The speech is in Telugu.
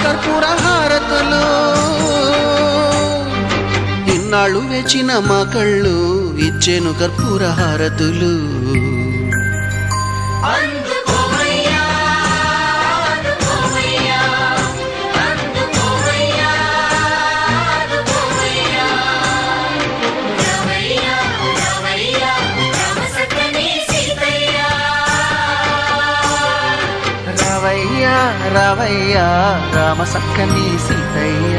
కర్పూర హారతులు ఇన్నాళ్ళు వేచిన మా కళ్ళు ఇచ్చేను కర్పూర హారతులు రావయ్యా రావయ్యా రామ సక్కని సీతయ్య